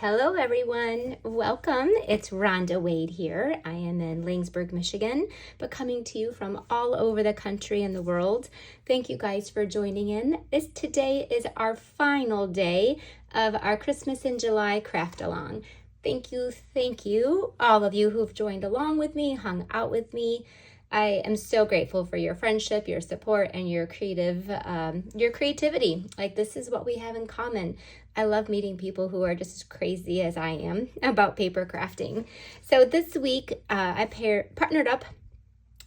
Hello everyone, welcome. It's Rhonda Wade here. I am in Langsburg, Michigan, but coming to you from all over the country and the world. Thank you guys for joining in. Today is our final day of our Christmas in July craft along. Thank you, all of you who've joined along with me, hung out with me. I am so grateful for your friendship, your support, and your creativity. Like, this is what we have in common. I love meeting people who are just as crazy as I am about paper crafting. So this week, I partnered up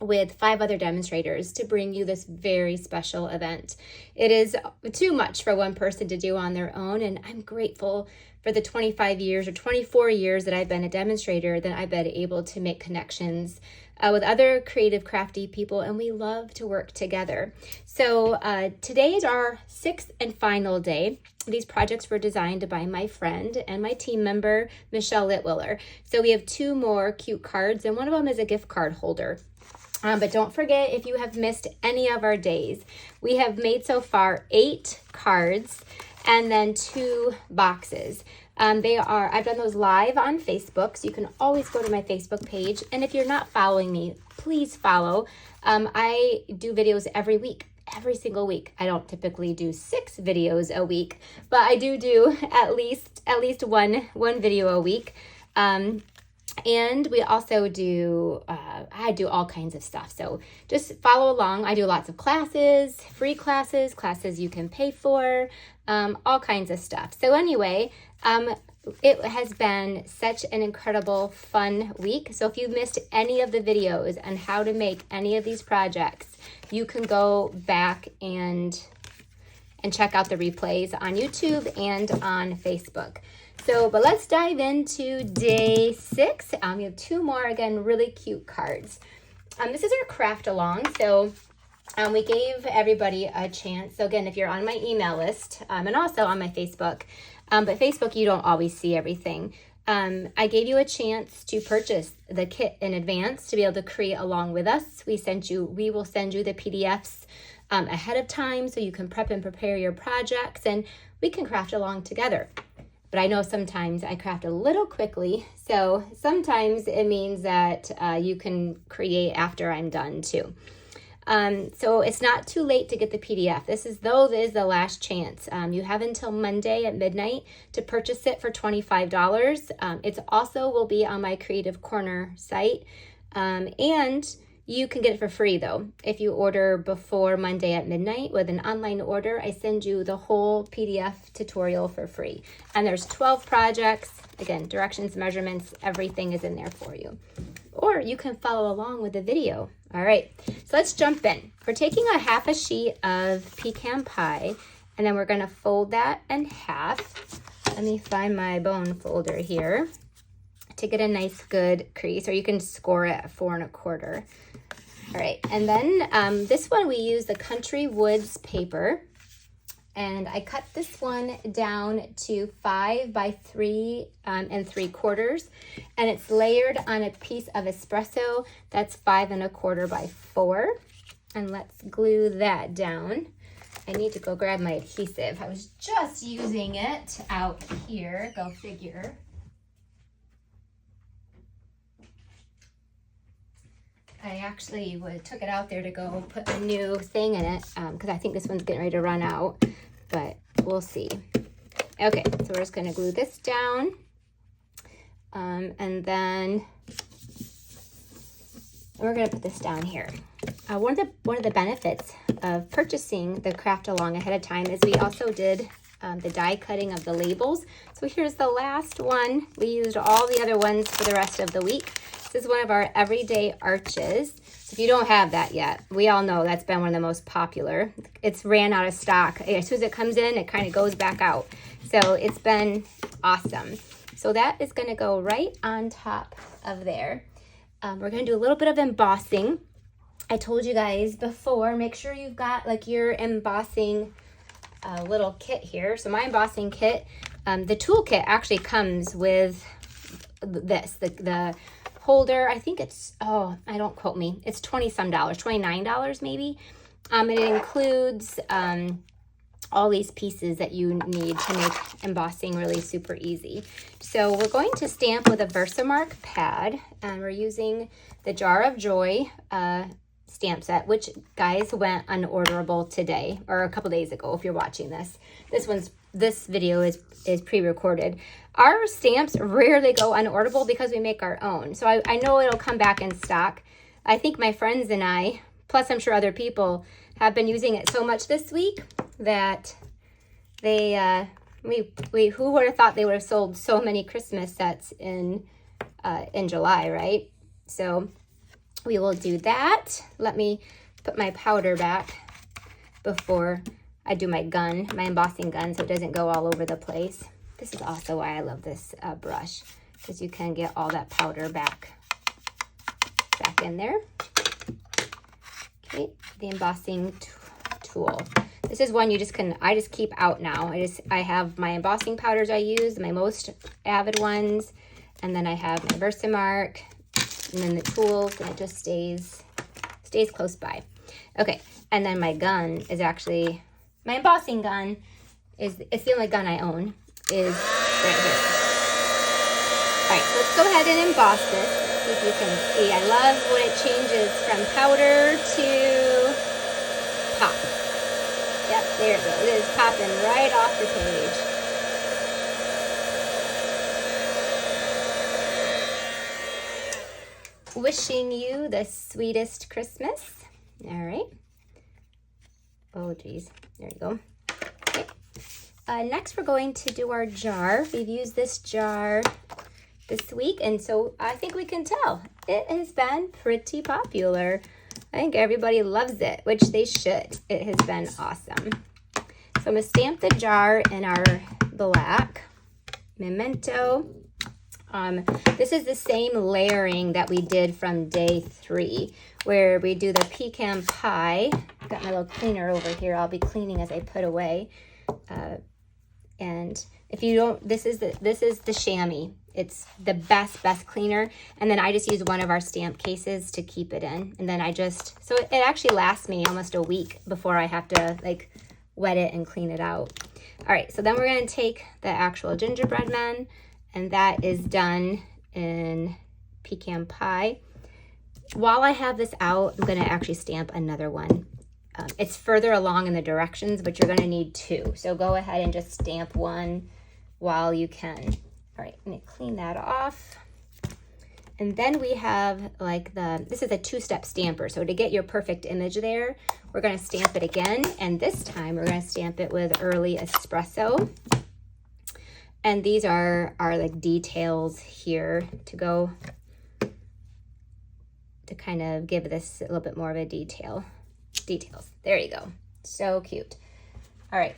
with 5 other demonstrators to bring you this very special event. It is too much for one person to do on their own, and I'm grateful for the 25 years or 24 years that I've been a demonstrator, that I've been able to make connections with other creative, crafty people, and we love to work together. So today is our 6th and final day. These projects were designed by my friend and my team member, Michelle Litwiller. So we have 2 more cute cards, and one of them is a gift card holder. But don't forget, if you have missed any of our days, we have made so far 8 cards and then 2 boxes. I've done those live on Facebook, so you can always go to my Facebook page. And if you're not following me, please follow. I do videos every week, every single week. I don't typically do 6 videos a week, but I do at least one video a week. And we also do, I do all kinds of stuff. So just follow along. I do lots of classes, free classes you can pay for, all kinds of stuff. So anyway, it has been such an incredible, fun week. So if you missed any of the videos on how to make any of these projects, you can go back and check out the replays on YouTube and on Facebook. But let's dive into day 6. We have 2 more, again, really cute cards. This is our craft along. So we gave everybody a chance. So again, if you're on my email list and also on my Facebook, but Facebook, you don't always see everything. I gave you a chance to purchase the kit in advance to be able to create along with us. We will send you the PDFs ahead of time so you can prep and prepare your projects, and we can craft along together. But I know sometimes I craft a little quickly, so sometimes it means that you can create after I'm done too. So it's not too late to get the PDF. This is the last chance. You have until Monday at midnight to purchase it for $25. It also will be on my Creative Corner site, and you can get it for free though. If you order before Monday at midnight with an online order, I send you the whole PDF tutorial for free. And there's 12 projects. Again, directions, measurements, everything is in there for you. Or you can follow along with the video. All right, so let's jump in. We're taking a half a sheet of pecan pie, and then we're gonna fold that in half. Let me find my bone folder here to get a nice good crease, or you can score it at 4 1/4. All right, and then this one we use the Country Woods paper, and I cut this one down to 5 by 3 3/4, and it's layered on a piece of espresso that's 5 1/4 by 4. And let's glue that down. I need to go grab my adhesive. I was just using it out here, go figure. I actually took it out there to go put a new thing in it because I think this one's getting ready to run out, but we'll see. Okay, so we're just going to glue this down, and then we're going to put this down here. One of the benefits of purchasing the craft along ahead of time is we also did the die cutting of the labels. So here's the last one. We used all the other ones for the rest of the week. This is one of our everyday arches. If you don't have that yet, we all know that's been one of the most popular. It's ran out of stock. As soon as it comes in, it kind of goes back out. So it's been awesome. So that is going to go right on top of there. We're going to do a little bit of embossing. I told you guys before, make sure you've got like your embossing little kit here. So my embossing kit, the toolkit actually comes with this, the holder. I think it's, don't quote me, it's $20 some, $29 maybe. It includes all these pieces that you need to make embossing really super easy. So we're going to stamp with a Versamark pad, and we're using the Jar of Joy stamp set, which, guys, went unorderable today, or a couple days ago if you're watching this. This video is pre-recorded. Our stamps rarely go unorderable because we make our own. So I know it'll come back in stock. I think my friends and I, plus I'm sure other people, have been using it so much this week that they who would have thought they would have sold so many Christmas sets in July, right? So we will do that. Let me put my powder back before I do my embossing gun, so it doesn't go all over the place. This is also why I love this brush, because you can get all that powder back in there. Okay, the embossing tool. This is one I just keep out now. I have my embossing powders I use, my most avid ones, and then I have my Versamark, and then the tools, and it just stays close by. Okay, and then my gun is actually, my embossing gun it's the only gun I own, is right here. All right, so let's go ahead and emboss this. See if you can see. I love when it changes from powder to pop. Yep, there it goes. It is popping right off the page. Wishing you the sweetest Christmas. All right. Oh, geez. There you go. Okay. Next, we're going to do our jar. We've used this jar this week, and so I think we can tell it has been pretty popular. I think everybody loves it, which they should. It has been awesome. So I'm going to stamp the jar in our black memento. This is the same layering that we did from day 3, where we do the pecan pie. I've got my little cleaner over here. I'll be cleaning as I put away. And if you don't, this is the chamois. It's the best cleaner. And then I just use one of our stamp cases to keep it in. And then so it actually lasts me almost a week before I have to like wet it and clean it out. All right, so then we're going to take the actual gingerbread men, and that is done in pecan pie. While I have this out, I'm going to actually stamp another one. It's further along in the directions, but you're going to need 2. So go ahead and just stamp one while you can. All right, let me clean that off. And then we have like this is a 2-step stamper. So to get your perfect image there, we're going to stamp it again. And this time we're going to stamp it with Early Espresso. And these are like details here to kind of give this a little bit more of a details. There you go. So cute. All right.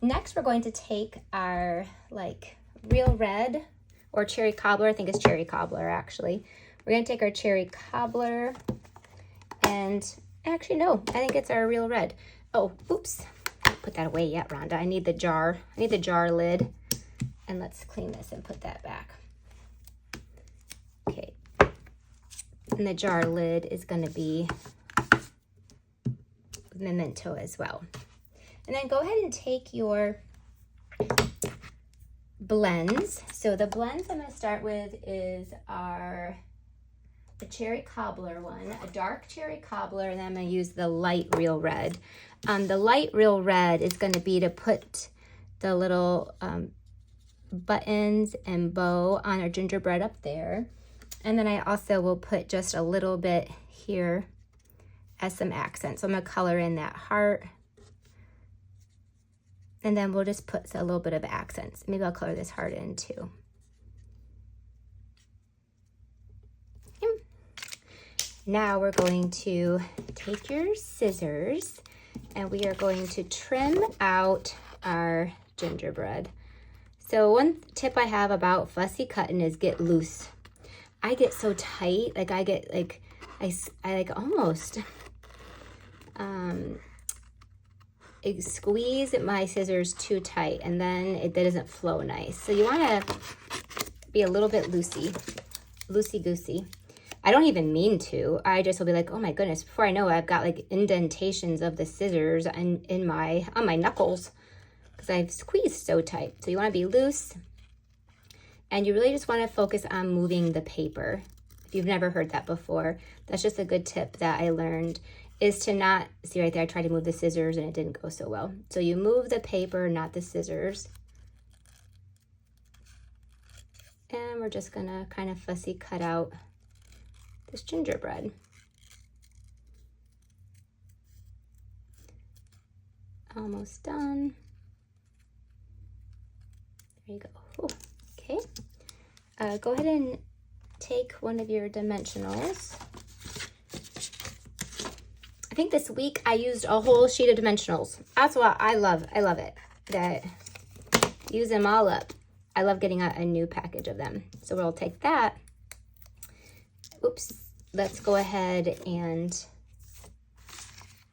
Next, we're going to take our like real red or cherry cobbler. I think it's cherry cobbler, actually. We're going to take our cherry cobbler and actually, no, I think it's our real red. Oh, oops. Don't put that away yet, Rhonda. I need the jar lid. And let's clean this and put that back. Okay. And the jar lid is going to be memento as well. And then go ahead and take your blends. So the blends I'm going to start with is the cherry cobbler one, a dark cherry cobbler, and then I'm going to use the light real red. The light real red is going to be to put the little buttons and bow on our gingerbread up there. And then I also will put just a little bit here as some accents. So I'm going to color in that heart. And then we'll just put a little bit of accents. Maybe I'll color this heart in too. Now we're going to take your scissors and we are going to trim out our gingerbread. So one tip I have about fussy cutting is get loose. I get so tight, like I get like, I like almost squeeze my scissors too tight and then it doesn't flow nice. So you want to be a little bit loosey-goosey. I don't even mean to. I just will be like, oh my goodness, before I know it, I've got like indentations of the scissors on my knuckles because I've squeezed so tight. So you want to be loose, and you really just want to focus on moving the paper. If you've never heard that before, that's just a good tip that I learned, is to not, see right there, I tried to move the scissors and it didn't go so well. So you move the paper, not the scissors. And we're just gonna kind of fussy cut out this gingerbread. Almost done. There you go. Ooh, okay. Go ahead and take one of your dimensionals. I think this week I used a whole sheet of dimensionals. That's what I love. I love it. That use them all up. I love getting a new package of them. So we'll take that. Oops. Let's go ahead and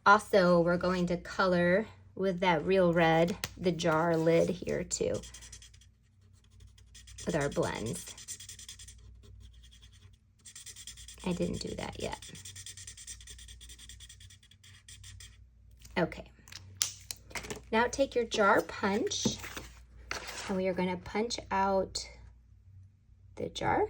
also we're going to color with that real red the jar lid here too with our blends. I didn't do that yet. Okay. Now take your jar punch and we are going to punch out the jar.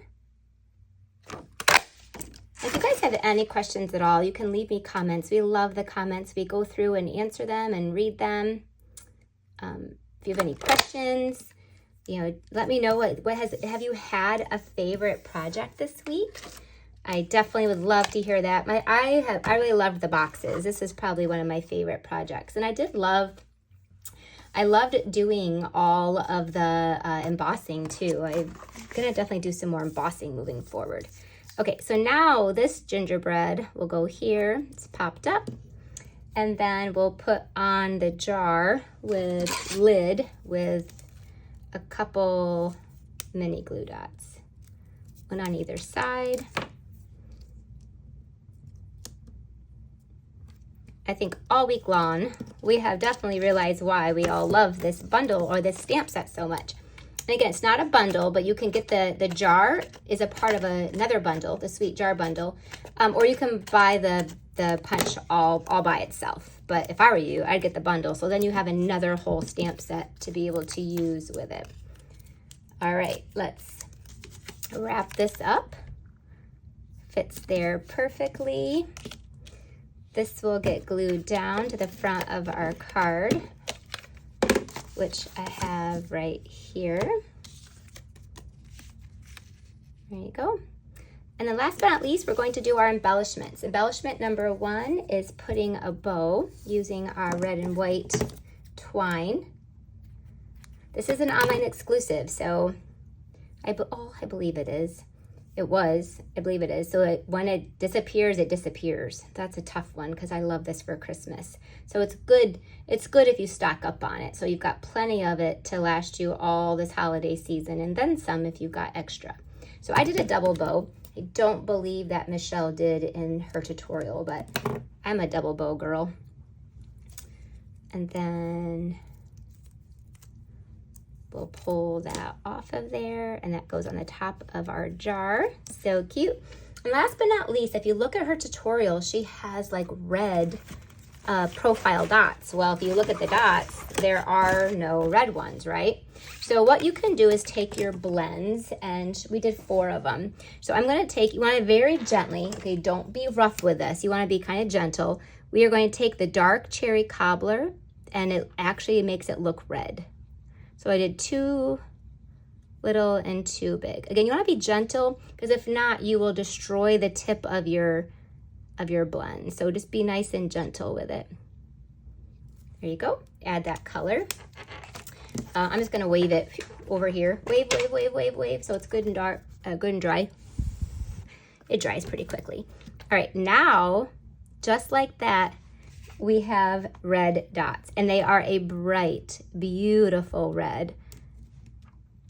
If you guys have any questions at all, you can leave me comments. We love the comments. We go through and answer them and read them. If you have any questions, let me know have you had a favorite project this week? I definitely would love to hear that. I really loved the boxes. This is probably one of my favorite projects. And I loved doing all of the embossing too. I'm gonna definitely do some more embossing moving forward. Okay, so now this gingerbread will go here. It's popped up. And then we'll put on the jar with lid with a couple mini glue dots. One on either side. I think all week long, we have definitely realized why we all love this bundle or this stamp set so much. And again, it's not a bundle, but you can get the jar is a part of another bundle, the sweet jar bundle, or you can buy the punch all by itself. But if I were you, I'd get the bundle. So then you have another whole stamp set to be able to use with it. All right, let's wrap this up. Fits there perfectly. This will get glued down to the front of our card, which I have right here. There you go. And then last but not least, we're going to do our embellishments. Embellishment number 1 is putting a bow using our red and white twine. This is an online exclusive, so I believe it is. I believe it is. So when it disappears, it disappears. That's a tough one because I love this for Christmas. So it's good if you stock up on it. So you've got plenty of it to last you all this holiday season and then some if you've got extra. So I did a double bow. I don't believe that Michelle did in her tutorial, but I'm a double bow girl. And then we'll pull that off of there, and that goes on the top of our jar. So cute. And last but not least, if you look at her tutorial, she has like red profile dots. Well, if you look at the dots, there are no red ones, right? So what you can do is take your blends, and we did 4 of them. So I'm going to take, you want to very gently, okay, don't be rough with this. You want to be kind of gentle. We are going to take the dark cherry cobbler, and it actually makes it look red. So I did 2 little and 2 big. Again, you want to be gentle because if not, you will destroy the tip of your blend. So just be nice and gentle with it. There you go. Add that color. I'm just going to wave it over here. Wave, wave, wave, wave, wave. So it's good and dark, good and dry. It dries pretty quickly. All right, now, just like that, we have red dots, and they are a bright, beautiful red.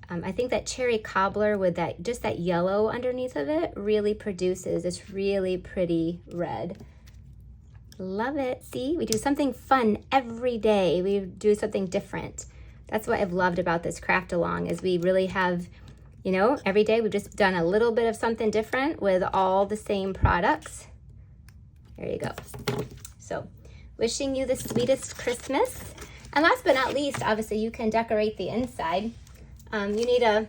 I think that cherry cobbler with just that yellow underneath of it really produces this really pretty red. Love it. See, we do something fun every day. We do something different. That's what I've loved about this craft along, is we really have You know, every day we've just done a little bit of something different with all the same products. There you go. So, wishing you the sweetest Christmas. And last but not least, obviously you can decorate the inside. You need a,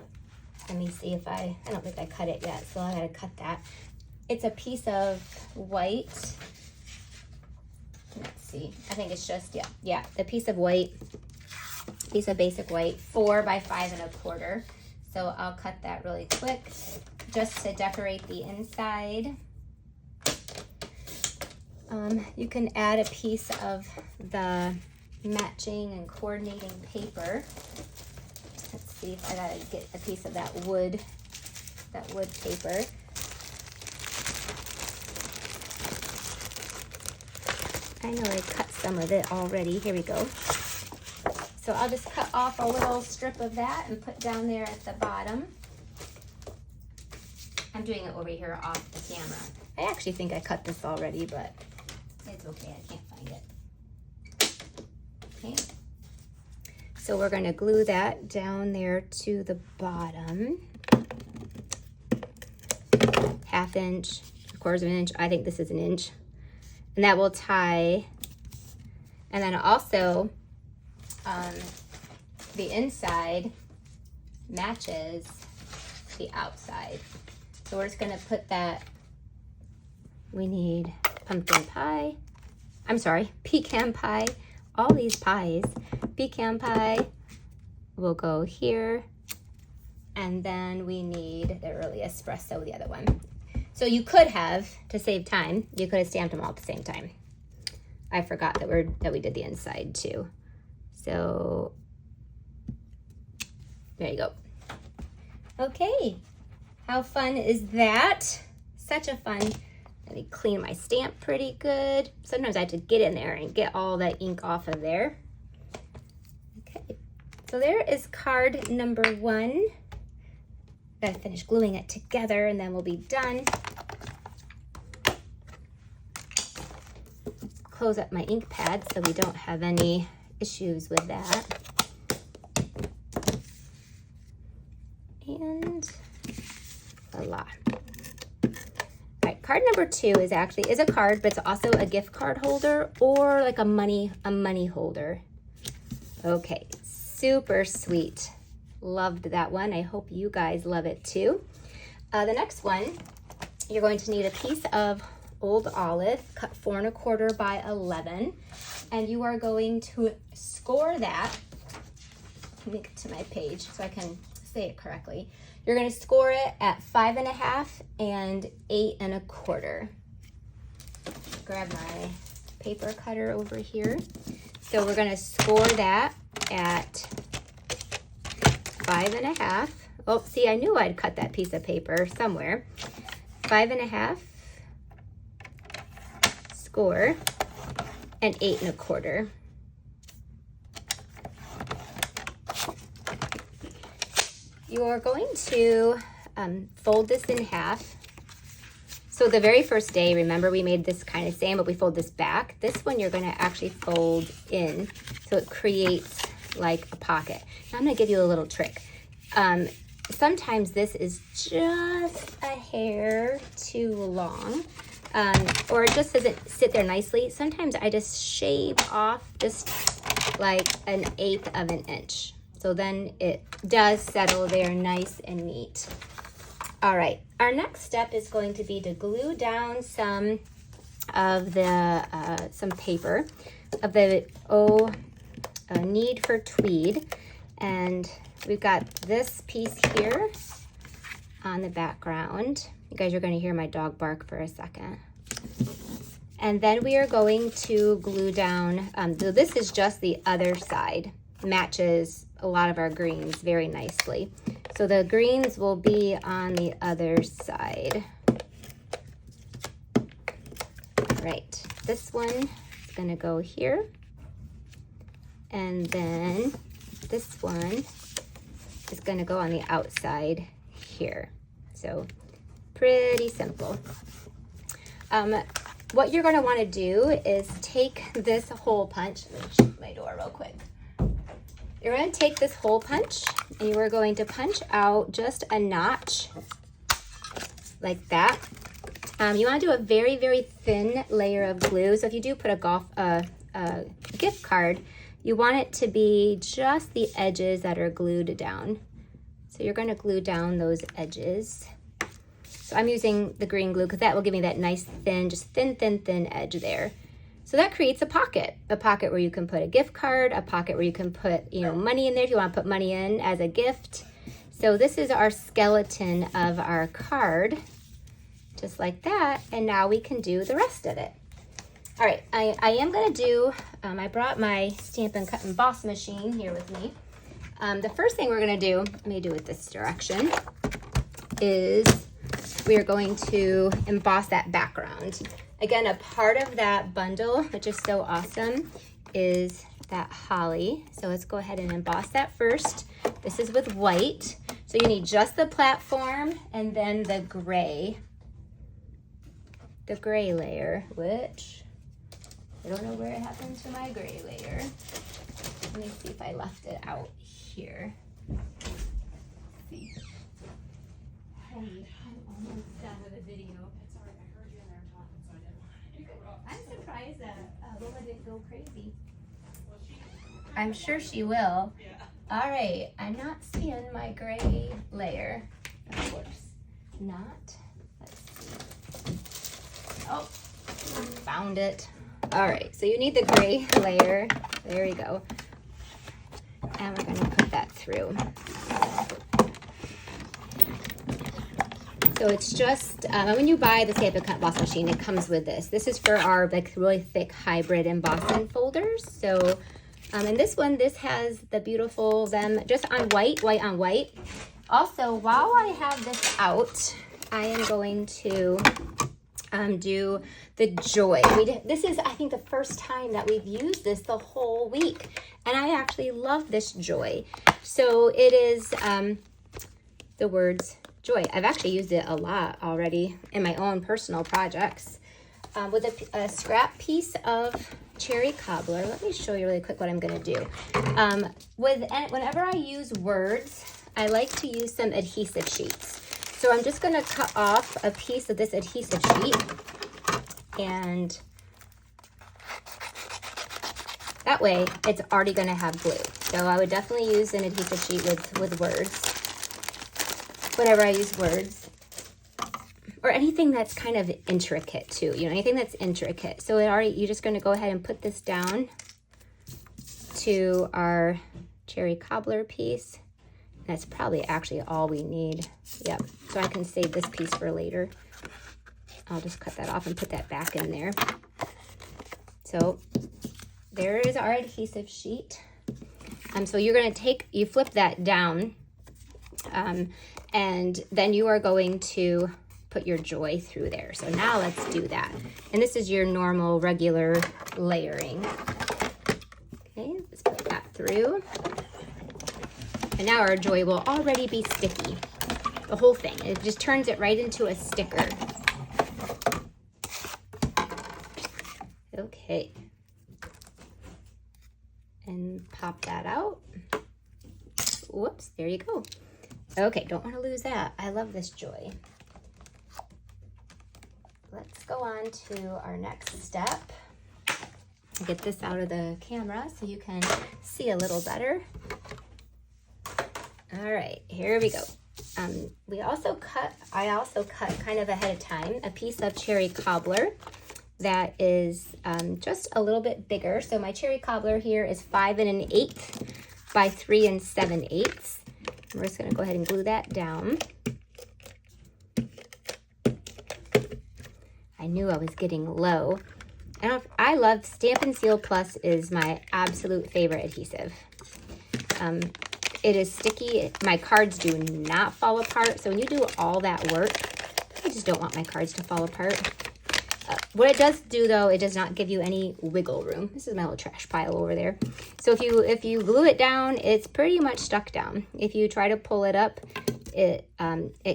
let me see if I don't think I cut it yet, so I gotta cut that. It's a piece of white. Let's see, I think it's just, yeah, the piece of white, piece of basic white, 4 by 5 1/4. So I'll cut that really quick just to decorate the inside. You can add a piece of the matching and coordinating paper. Let's see if I gotta get a piece of that wood paper. I know I cut some of it already. Here we go. So I'll just cut off a little strip of that and put down there at the bottom. I'm doing it over here off the camera. I actually think I cut this already, but it's okay, I can't find it. Okay. So we're gonna glue that down there to the bottom. 1/2 inch, 1/4 of an inch. I think this is 1 inch. And that will tie. And then also, the inside matches the outside. So we're just gonna put that, we need pumpkin pie. I'm sorry, pecan pie. All these pies. Pecan pie will go here. And then we need the early espresso, the other one. So you could have, to save time, you could have stamped them all at the same time. I forgot that we did the inside too. So there you go. Okay, how fun is that? Such a fun. Let me clean my stamp pretty good. Sometimes I have to get in there and get all that ink off of there. Okay, so there is card number 1. Gotta finish gluing it together and then we'll be done. Close up my ink pad so we don't have any issues with that. And voila. All right, card number 2 is a card, but it's also a gift card holder or like a money holder. Okay, super sweet. Loved that one. I hope you guys love it too. The next one, you're going to need a piece of old olive, cut 4 1/4 by 11, and you are going to score that. Link to my page so I can say it correctly. You're going to score it at 5 1/2 and 8 1/4. Grab my paper cutter over here. So we're going to score that at 5 1/2. Oh, see, I knew I'd cut that piece of paper somewhere. 5 1/2 score and 8 1/4. You're going to fold this in half. So the very first day, remember we made this kind of same, but we fold this back. This one you're going to actually fold in so it creates like a pocket. Now I'm going to give you a little trick. Sometimes this is just a hair too long, or it just doesn't sit there nicely. Sometimes I just shave off just like 1/8 of an inch. So then it does settle there nice and neat. All right, our next step is going to be to glue down some of the, some paper of the Need for Tweed. And we've got this piece here on the background. You guys are going to hear my dog bark for a second. And then we are going to glue down, so this is just the other side. Matches a lot of our greens very nicely. So the greens will be on the other side. Right, this one is going to go here. And then this one is going to go on the outside here. So pretty simple. What you're going to want to do is take this hole punch. Let me shut my door real quick. You're going to take this hole punch and you are going to punch out just a notch like that. You want to do a very, very thin layer of glue. So if you do put a gift card, you want it to be just the edges that are glued down. So you're going to glue down those edges. So I'm using the green glue because that will give me that nice thin, just thin, thin, thin edge there. So that creates a pocket where you can put a gift card, a pocket where you can put, you know, money in there if you want to put money in as a gift. So this is our skeleton of our card, just like that. And now we can do the rest of it. All right, I am gonna do, I brought my Stampin' Cut Emboss machine here with me. The first thing we're gonna do, let me do it this direction, is we are going to emboss that background. Again, a part of that bundle, which is so awesome, is that holly. So let's go ahead and emboss that first. This is with white. So you need just the platform and then the gray layer, which I don't know where it happened to my gray layer. Let me see if I left it out here. Let's see. I'm almost done with the video. It's all right. I heard you in there talking, so I didn't want to interrupt. I'm surprised that Lola didn't go crazy. Well, I'm sure she will. yeah. All right, I'm not seeing my gray layer. Of course not. Let's see. Oh, found it. All right, so you need the gray layer. There you go. And we're gonna put that through. So it's just, when you buy the Stampin' Cut emboss machine, it comes with this. This is for our like really thick hybrid embossing folders. So, and this one, this has the beautiful them just on white on white. Also, while I have this out, I am going to do the joy. This is, I think, the first time that we've used this the whole week. And I actually love this joy. So it is the words joy. I've actually used it a lot already in my own personal projects. With a scrap piece of cherry cobbler, let me show you really quick what I'm going to do. Whenever I use words, I like to use some adhesive sheets. So I'm just going to cut off a piece of this adhesive sheet, and that way it's already going to have glue. So I would definitely use an adhesive sheet with words whenever I use words, or anything that's kind of intricate too, you know, anything that's intricate. So you're just going to go ahead and put this down to our cherry cobbler piece. That's probably actually all we need. Yep, so I can save this piece for later. I'll just cut that off and put that back in there. So there is our adhesive sheet. So you're gonna you flip that down, and then you are going to put your joy through there. So now let's do that. And this is your normal, regular layering. Okay, let's put that through. And now our joy will already be sticky. The whole thing. It just turns it right into a sticker. Okay. And pop that out. Whoops, there you go. Okay, don't want to lose that. I love this joy. Let's go on to our next step. Get this out of the camera so you can see a little better. All right, here we go. I also cut kind of ahead of time a piece of cherry cobbler that is just a little bit bigger. So my cherry cobbler here is 5 1/8 by 3 7/8. We're just gonna go ahead and glue that down. I knew I was getting low. I love Stampin' Seal Plus is my absolute favorite adhesive. It is sticky. My cards do not fall apart. So when you do all that work, I just don't want my cards to fall apart. What it does do though, it does not give you any wiggle room. This is my little trash pile over there. So if you glue it down, it's pretty much stuck down. If you try to pull it up, it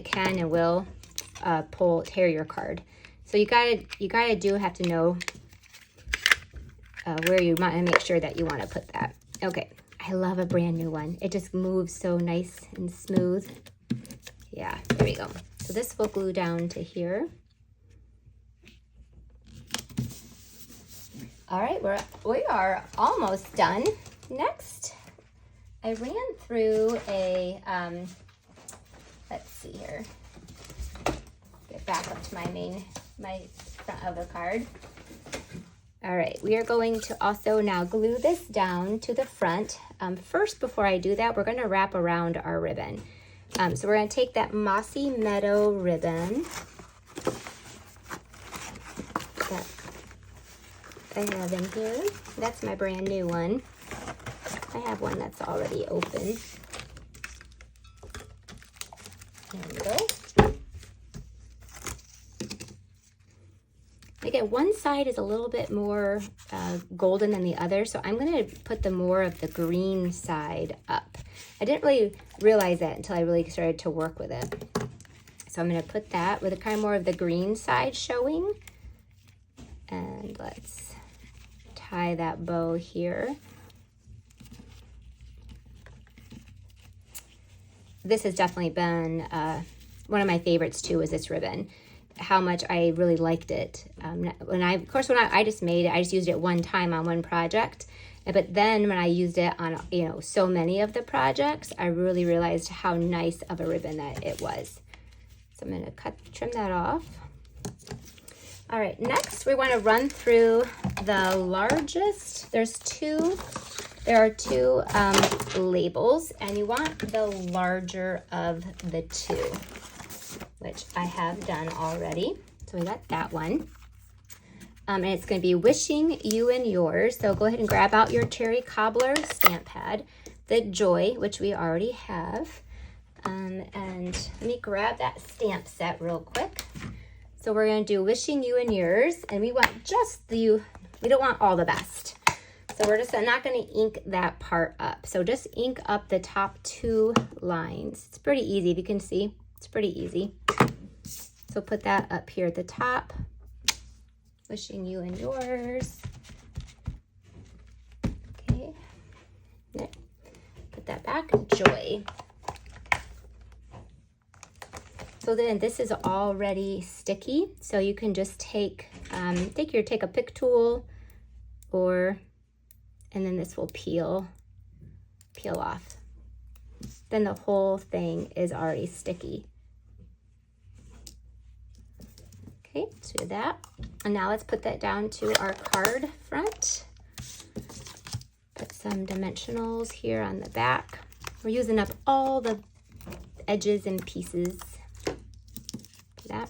can and will tear your card. So you gotta have to know where you want to make sure that you want to put that. Okay. I love a brand new one. It just moves so nice and smooth. Yeah, there we go. So this will glue down to here. All right, we are almost done. Next, I ran through a, let's see here. Get back up to my front of the card. All right, we are going to also now glue this down to the front. First, before I do that, we're gonna wrap around our ribbon. So we're gonna take that Mossy Meadow ribbon that I have in here. That's my brand new one. I have one that's already open. There we go. Again, one side is a little bit more golden than the other, so I'm going to put the more of the green side up. I didn't really realize that until I really started to work with it. So I'm going to put that with a kind of more of the green side showing. And let's tie that bow here. This has definitely been one of my favorites too, is this ribbon. How much I really liked it. When I just made it, I just used it one time on one project. But then when I used it on, so many of the projects, I really realized how nice of a ribbon that it was. So I'm gonna trim that off. All right, next we wanna run through the largest. There are two labels, and you want the larger of the two, which I have done already. So we got that one. And it's going to be Wishing You and Yours. So go ahead and grab out your Cherry Cobbler stamp pad, the Joy, which we already have. And let me grab that stamp set real quick. So we're going to do Wishing You and Yours, and we want just we don't want all the best. So we're just not going to ink that part up. So just ink up the top two lines. It's pretty easy, if you can see. It's pretty easy. So put that up here at the top. Wishing You and Yours. Okay. There. Put that back. Joy. So then this is already sticky. So you can just take a pick tool, and then this will peel off. Then the whole thing is already sticky. Okay, let's do that. And now let's put that down to our card front. Put some dimensionals here on the back. We're using up all the edges and pieces. That.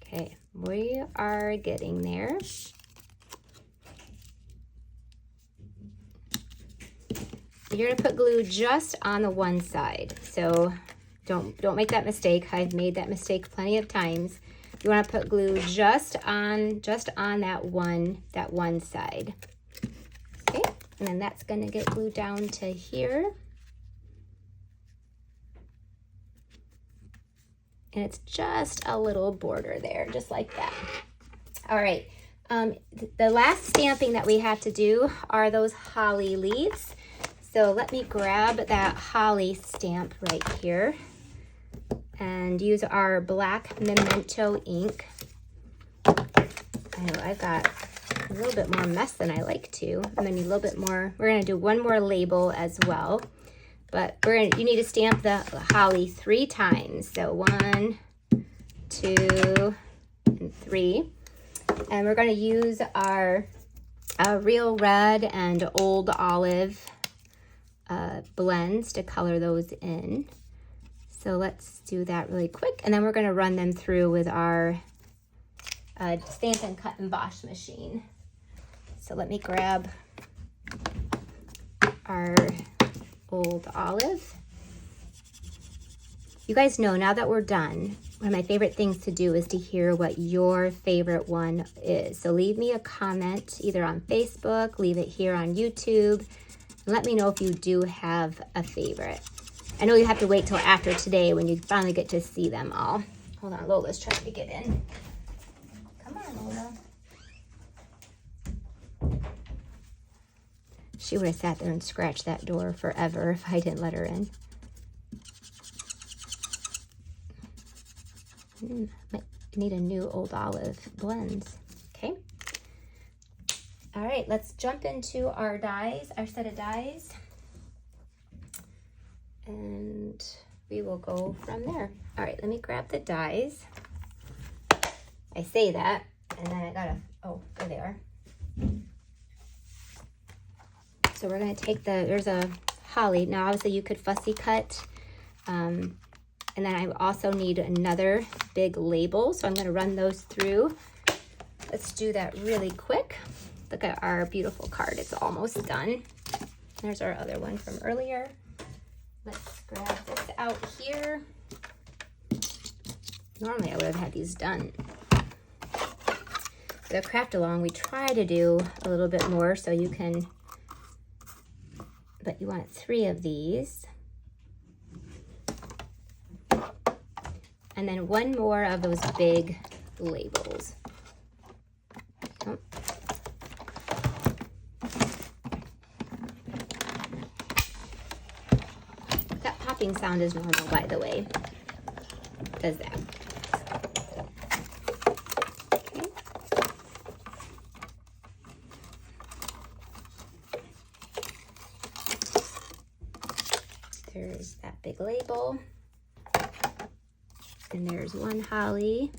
Okay, we are getting there. You're gonna put glue just on the one side. So don't make that mistake. I've made that mistake plenty of times. You want to put glue just on that one side. Okay, and then that's going to get glued down to here. And it's just a little border there, just like that. All right, the last stamping that we have to do are those holly leaves. So let me grab that holly stamp right here and use our black Memento ink. I know I've got a little bit more mess than I like to. I'm gonna need a little bit more. We're gonna do one more label as well, but you need to stamp the holly 3 times. So 1, 2, and 3. And we're gonna use our Real Red and Old Olive blends to color those in. So let's do that really quick, and then we're going to run them through with our Stamp and Cut Emboss machine. So let me grab our Old Olive. You guys know, now that we're done, one of my favorite things to do is to hear what your favorite one is. So leave me a comment either on Facebook, leave it here on YouTube, and let me know if you do have a favorite. I know you have to wait till after today when you finally get to see them all. Hold on, Lola's trying to get in. Come on, Lola. She would have sat there and scratched that door forever if I didn't let her in. Might need a new Old Olive blends. Okay. All right, let's jump into our dies, our set of dies. And we will go from there. All right, let me grab the dies. I say that, and then I gotta, oh, there they are. So we're gonna take there's a holly. Now obviously you could fussy cut. And then I also need another big label. So I'm gonna run those through. Let's do that really quick. Look at our beautiful card, it's almost done. There's our other one from earlier. Let's grab this out here. Normally I would have had these done. The craft along, we try to do a little bit more so you can, but you want 3 of these. And then 1 more of those big labels. Oh. That popping sound is normal, by the way. Does that. Okay. There's that big label. And there's 1 holly.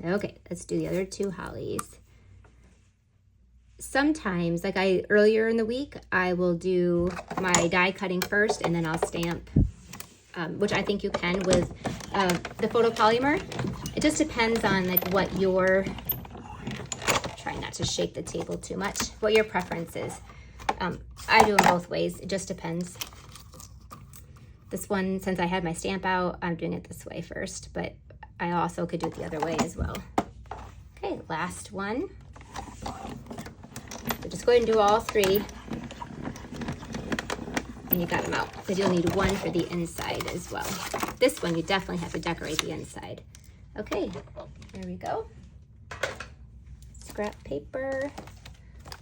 Okay, let's do the other 2 hollies. Sometimes, like earlier in the week, I will do my die cutting first and then I'll stamp, which I think you can with the photopolymer. It just depends on like what your, try not to shake the table too much, what your preference is. I do them both ways, it just depends. This one, since I had my stamp out, I'm doing it this way first, but I also could do it the other way as well. Okay, last one. So just go ahead and do all 3. And you got them out, because you'll need 1 for the inside as well. This one, you definitely have to decorate the inside. Okay, there we go. Scrap paper.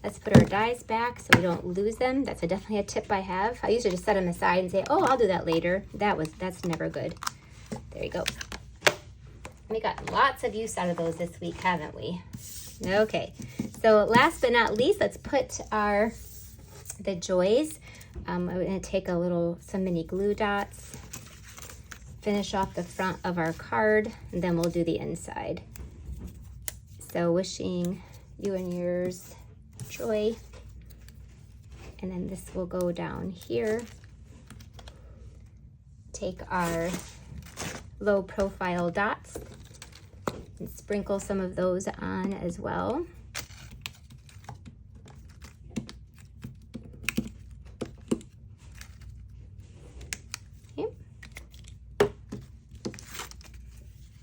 Let's put our dies back so we don't lose them. That's definitely a tip I have. I used to just set them aside and say, oh, I'll do that later. That's never good. There you go. We got lots of use out of those this week, haven't we? Okay, so last but not least, let's put the joys. I'm gonna take some mini glue dots, finish off the front of our card, and then we'll do the inside. So wishing you and yours joy. And then this will go down here. Take our low profile dots and sprinkle some of those on as well. Okay.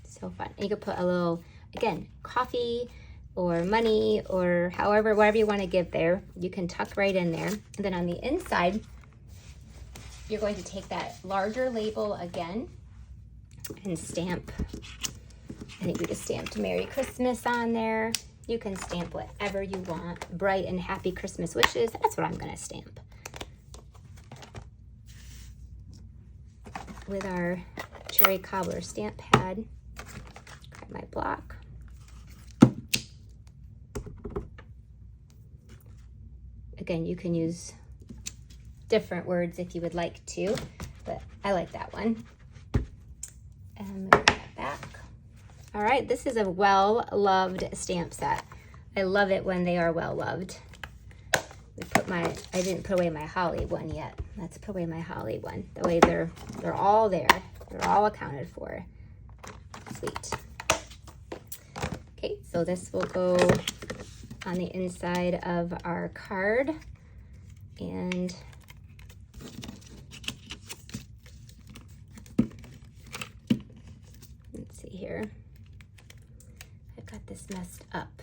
So fun. And you could put a little, again, coffee or money or whatever you want to give there. You can tuck right in there. And then on the inside, you're going to take that larger label again and stamp. I think we just stamped Merry Christmas on there. You can stamp whatever you want. Bright and happy Christmas wishes. That's what I'm going to stamp. With our cherry cobbler stamp pad. Grab my block. Again, you can use different words if you would like to, but I like that one. And move that back. All right, this is a well-loved stamp set. I love it when they are well-loved. I didn't put away my holly one yet. Let's put away my holly one. That way they're all there. They're all accounted for. Sweet. Okay, so this will go on the inside of our card. And let's see here. I've got this messed up.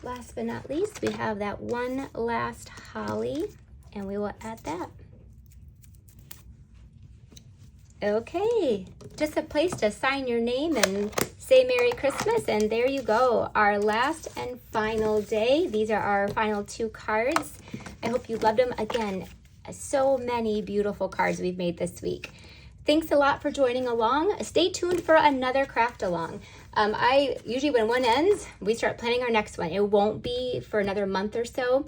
Last but not least, we have that one last holly, and we will add that. Okay, just a place to sign your name and say Merry Christmas, and there you go, our last and final day. These are our final 2 cards. I hope you loved them. Again, so many beautiful cards we've made this week. Thanks a lot for joining along. Stay tuned for another craft along. I usually, when one ends, we start planning our next one. It won't be for another month or so.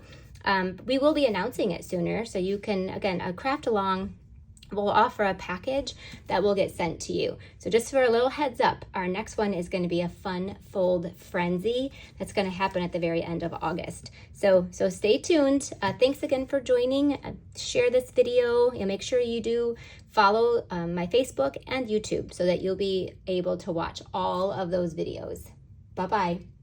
We will be announcing it sooner, so you can, again, a craft along will offer a package that will get sent to you. So just for a little heads up, our next one is going to be a fun fold frenzy that's going to happen at the very end of August. So stay tuned. Thanks again for joining. Share this video and make sure you do follow my Facebook and YouTube so that you'll be able to watch all of those videos. Bye-bye.